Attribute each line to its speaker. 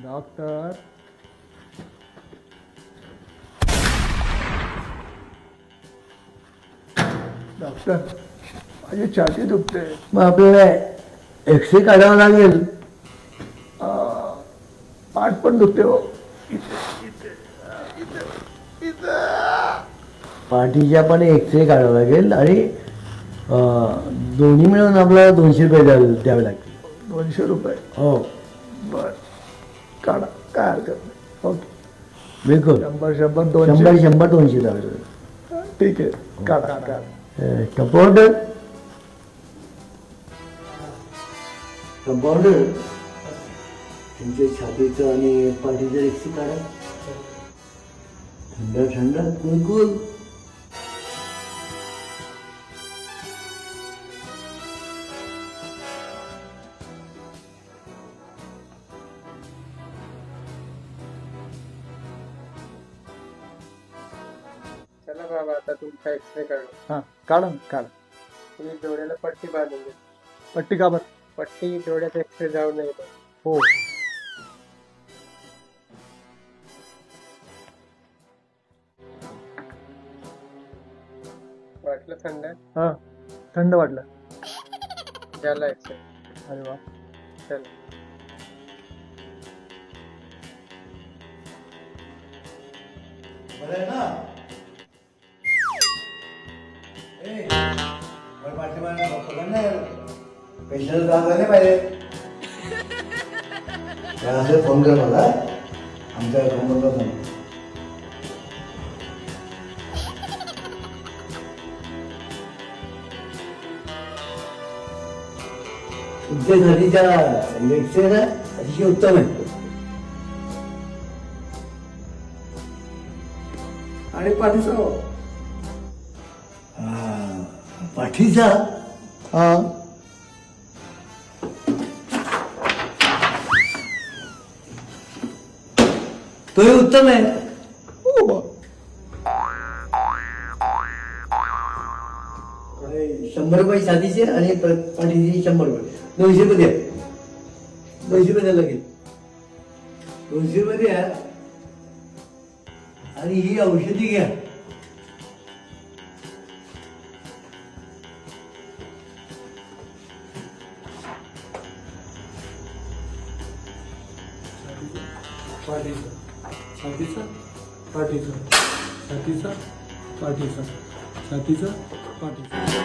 Speaker 1: Doctor doctor माझी छाती दुखते.
Speaker 2: मग आपल्याला एक्सरे काढावा लागेल.
Speaker 1: पाठ पण दुखते हो.
Speaker 2: पाठीच्या पण एक्सरे काढावा लागेल आणि दोन्ही मिळून आपल्याला 200 रुपये द्यावे लागतील.
Speaker 1: 200 रुपये.
Speaker 2: हो
Speaker 1: बर काढा काय हरकत नाही. ओके
Speaker 2: बिलकुल
Speaker 1: 100
Speaker 2: 100 200 द्यावे लागेल.
Speaker 1: ठीक आहे काढा काढा.
Speaker 2: कंपाऊंडर कंपाऊंडर तुमच्या छातीचं आणि पाठीचं एक्सरे काढा. थंड थंड कुलकुल.
Speaker 3: चला बाबा आता तुमचा एक्सरे काढू.
Speaker 1: हां काढा ना काढा.
Speaker 3: तुम्ही डोळ्याला पट्टी बांधून द्या.
Speaker 1: पट्टी का बरं?
Speaker 3: पट्टी डोळ्यात एक्सरे जाऊ नये.
Speaker 1: हो
Speaker 3: वाटलं थंड?
Speaker 1: हां थंड वाटलं.
Speaker 3: झाला एक्सरे.
Speaker 1: अरे वा.
Speaker 3: चला
Speaker 2: बरं ना. पैशाला जाग झाले पाहिजे. असं फोन कर मला आमच्या कंपनीला सांग. तुमच्या घरीच्या एक्सरे अतिशय उत्तम आहे.
Speaker 1: आणि पाठीचा
Speaker 2: पाठीचा
Speaker 1: हां
Speaker 2: तोही उत्तम आहे.
Speaker 1: हो बा.
Speaker 2: 100 रुपये छातीचे आणि पाठीचे 100 रुपये. 200 रुपये द्या. 200 रुपये द्यायला लागेल. 200 रुपये द्या आणि ही औषधी घ्या.
Speaker 1: पाठीचा छातीचा पाठीचा छातीचा पाठीचा छातीचा पाठीचा.